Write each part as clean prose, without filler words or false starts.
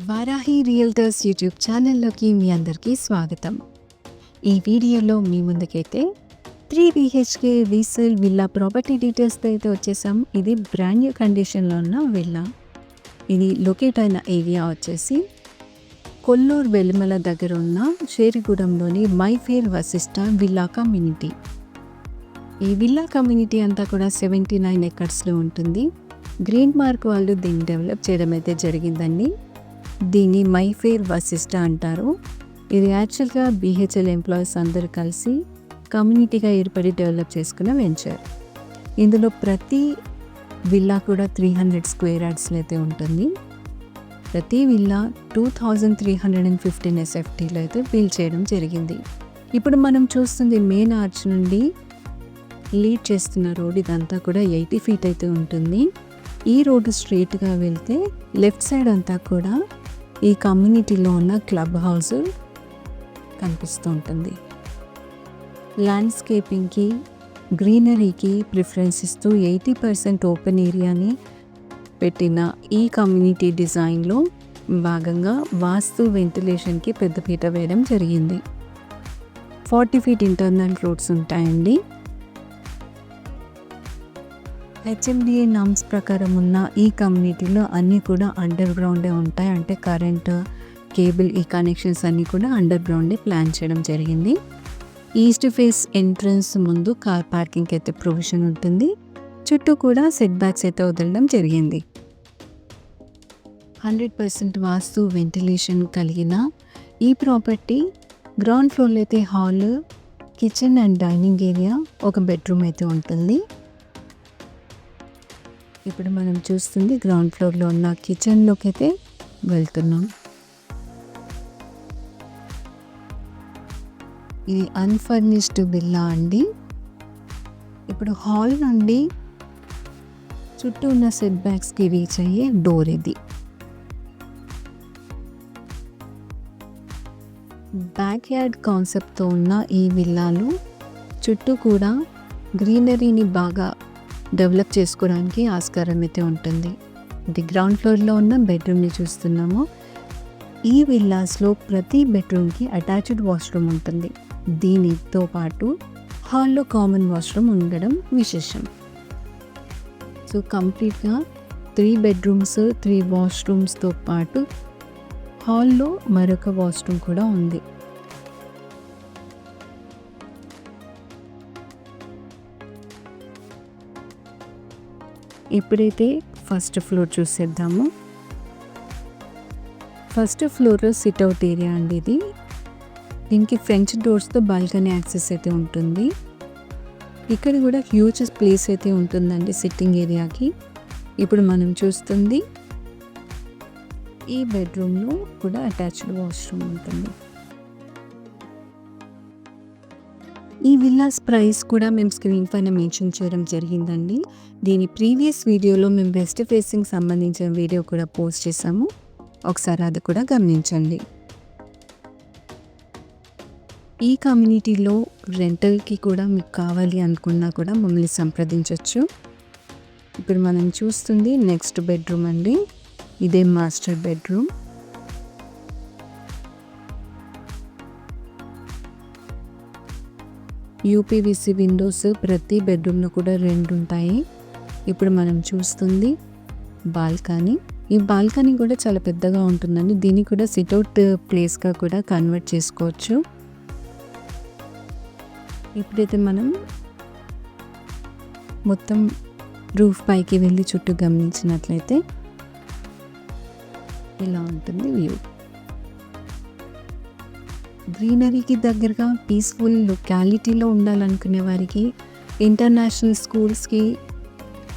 Varahi realtors YouTube ఛానల్లోకి మీ అందరికీ స్వాగతం. ఈ వీడియోలో మీ ముందుకైతే 3 BHK రీసేల్ విల్లా ప్రాపర్టీ డీటెయిల్స్తో అయితే వచ్చేసాం. ఇది బ్రాండ్ న్యూ కండిషన్లో ఉన్న విల్లా. ఇది లొకేట్ అయిన ఏరియా వచ్చేసి కొల్లూరు వెల్లిమల దగ్గర ఉన్న షేరిగూడెంలోని మైఫేర్ వశిష్ట విల్లా కమ్యూనిటీ. ఈ విల్లా కమ్యూనిటీ అంతా కూడా 79 ఎకర్స్లో ఉంటుంది. గ్రీన్ మార్క్ వాళ్ళు దీన్ని డెవలప్ చేయడం అయితే జరిగిందండి. దీన్ని మైఫేర్ వశిష్ట అంటారు. ఇది యాక్చువల్గా BHL ఎంప్లాయీస్ అందరూ కలిసి కమ్యూనిటీగా ఏర్పడి డెవలప్ చేసుకున్న వెంచర్. ఇందులో ప్రతి విల్లా కూడా 300 స్క్వేర్ యార్డ్స్లో అయితే ఉంటుంది. ప్రతి విల్లా 2315 SFTలో అయితే బిల్డ్ చేయడం జరిగింది. ఇప్పుడు మనం చూస్తుంది మెయిన్ ఆర్చ్ నుండి లీడ్ చేస్తున్న రోడ్ ఇదంతా కూడా 80 ఫీట్ అయితే ఉంటుంది. ఈ రోడ్డు స్ట్రైట్గా వెళ్తే లెఫ్ట్ సైడ్ అంతా కూడా ఈ కమ్యూనిటీలో ఉన్న క్లబ్ హౌస్ కనిపిస్తూ ఉంటుంది. ల్యాండ్స్కేపింగ్కి గ్రీనరీకి ప్రిఫరెన్స్ ఇస్తూ 80% ఓపెన్ ఏరియాని పెట్టిన ఈ కమ్యూనిటీ డిజైన్లో భాగంగా వాస్తు వెంటిలేషన్కి పెద్దపీట వేయడం జరిగింది. 40 ఫీట్ ఇంటర్నల్ రోడ్స్ ఉంటాయండి. HMDA నామ్స్ ప్రకారం ఉన్న ఈ కమ్యూనిటీలో అన్నీ కూడా అండర్ గ్రౌండే ఉంటాయి. అంటే కరెంట్, కేబుల్, ఈ కనెక్షన్స్ అన్నీ కూడా అండర్ గ్రౌండే ప్లాన్ చేయడం జరిగింది. ఈస్ట్ ఫేస్ ఎంట్రన్స్ ముందు కార్ పార్కింగ్కి అయితే ప్రొవిజన్ ఉంటుంది. చుట్టూ కూడా సెట్ బ్యాక్స్ అయితే వదలడం జరిగింది. 100% వాస్తు వెంటిలేషన్ కలిగిన ఈ ప్రాపర్టీ గ్రౌండ్ ఫ్లోర్లో అయితే hall, kitchen and dining area, ఒక బెడ్రూమ్ అయితే ఉంటుంది. ఇప్పుడు మనం చూస్తుంది గ్రౌండ్ ఫ్లోర్లో ఉన్న కిచెన్లోకి అయితే వెళ్తున్నాం. ఇది అన్ఫర్నిష్డ్ విల్లా అండి. ఇప్పుడు హాల్ నుండి చుట్టూ ఉన్న సెట్ బ్యాక్స్కి రీచ్ అయ్యే డోర్ ఇది. బ్యాక్ యార్డ్ కాన్సెప్ట్తో ఉన్న ఈ విల్లాలు చుట్టూ కూడా గ్రీనరీని బాగా డెవలప్ చేసుకోవడానికి ఆస్కారం అయితే ఉంటుంది. ఇది గ్రౌండ్ ఫ్లోర్లో ఉన్న బెడ్రూమ్ని చూస్తున్నాము. ఈ విల్లాస్లో ప్రతి బెడ్రూమ్కి అటాచ్డ్ వాష్రూమ్ ఉంటుంది. దీనితో పాటు హాల్లో కామన్ వాష్రూమ్ ఉండడం విశేషం. సో కంప్లీట్గా 3 బెడ్రూమ్స్, 3 వాష్రూమ్స్తో పాటు హాల్లో మరొక వాష్రూమ్ కూడా ఉంది. ఇప్పుడైతే ఫస్ట్ ఫ్లోర్ చూసేద్దాము. ఫస్ట్ ఫ్లోర్ సిట్అవుట్ ఏరియా అండి ఇది. దీనికి ఫ్రెంచ్ డోర్స్తో బాల్కనీ యాక్సెస్ అయితే ఉంటుంది. ఇక్కడ కూడా హ్యూజ్ ప్లేస్ అయితే ఉంటుందండి సిట్టింగ్ ఏరియాకి. ఇప్పుడు మనం చూస్తుంది ఈ బెడ్రూమ్లో కూడా అటాచ్డ్ వాష్రూమ్ ఉంటుంది. ఈ విల్లాస్ ప్రైస్ కూడా మేము స్క్రీన్ పైన మెన్షన్ చేయడం జరిగిందండి. దీని ప్రీవియస్ వీడియోలో మేము వెస్ట్ ఫేసింగ్ సంబంధించిన వీడియో కూడా పోస్ట్ చేసాము. ఒకసారి అది కూడా గమనించండి. ఈ కమ్యూనిటీలో రెంటల్కి కూడా మీకు కావాలి అనుకున్నా కూడా మమ్మల్ని సంప్రదించవచ్చు. ఇప్పుడు మనం చూస్తుంది నెక్స్ట్ బెడ్రూమ్ అండి. ఇదే మాస్టర్ బెడ్రూమ్. UPVC విండోస్ ప్రతి బెడ్రూమ్లో కూడా 2 ఉంటాయి. ఇప్పుడు మనం చూస్తుంది బాల్కనీ. ఈ బాల్కనీ కూడా చాలా పెద్దగా ఉంటుందండి. దీన్ని కూడా సిట్అవుట్ ప్లేస్గా కూడా కన్వర్ట్ చేసుకోవచ్చు. ఇప్పుడైతే మనం మొత్తం రూఫ్ పైకి వెళ్ళి చుట్టూ గమనించినట్లయితే ఇలా ఉంటుంది వ్యూ. గ్రీనరీకి దగ్గరగా పీస్ఫుల్ లొకాలిటీలో ఉండాలనుకునే వారికి, ఇంటర్నేషనల్ స్కూల్స్కి,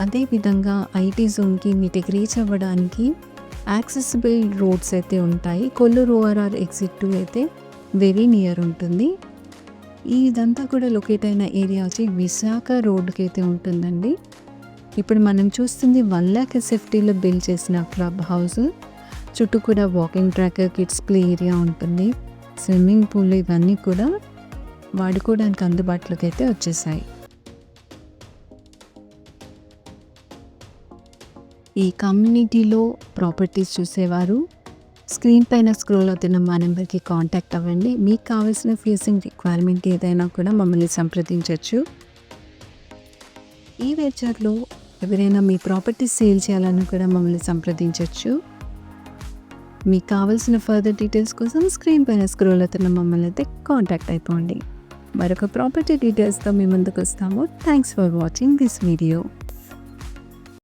అదేవిధంగా IT జోన్కి వీటికి రీచ్ అవ్వడానికి యాక్సెసిబుల్ రోడ్స్ అయితే ఉంటాయి. కొల్లూరు ORR ఎగ్జిట్ 2 అయితే వెరీ నియర్ ఉంటుంది. ఇదంతా కూడా లొకేట్ అయిన ఏరియా వచ్చి విశాఖ రోడ్డుకి అయితే ఉంటుందండి. ఇప్పుడు మనం చూస్తుంది 1 lakh SFTలో బిల్డ్ చేసిన క్లబ్ హౌస్. చుట్టూ కూడా walking track, kids play area ఉంటుంది. స్విమ్మింగ్ పూల్ ఇవన్నీ కూడా వాడుకోవడానికి అందుబాటులోకి అయితే వచ్చేసాయి. ఈ కమ్యూనిటీలో ప్రాపర్టీస్ చూసేవారు స్క్రీన్ పైన స్క్రోల్ అవుతున్న మా నెంబర్కి కాంటాక్ట్ అవ్వండి. మీకు కావాల్సిన ఫీజింగ్ రిక్వైర్మెంట్ ఏదైనా కూడా మమ్మల్ని సంప్రదించవచ్చు. ఈ వెంచర్లో ఎవరైనా మీ ప్రాపర్టీ సేల్ చేయాలని కూడా మమ్మల్ని సంప్రదించవచ్చు. మీకు కావాల్సిన ఫర్దర్ డీటెయిల్స్ కోసం స్క్రీన్ పైన స్క్రోల్ అవుతున్న మమ్మల్ని అయితే కాంటాక్ట్ అయిపోండి. మరొక ప్రాపర్టీ డీటెయిల్స్తో మీ ముందుకు వస్తాము. Thanks for watching this video.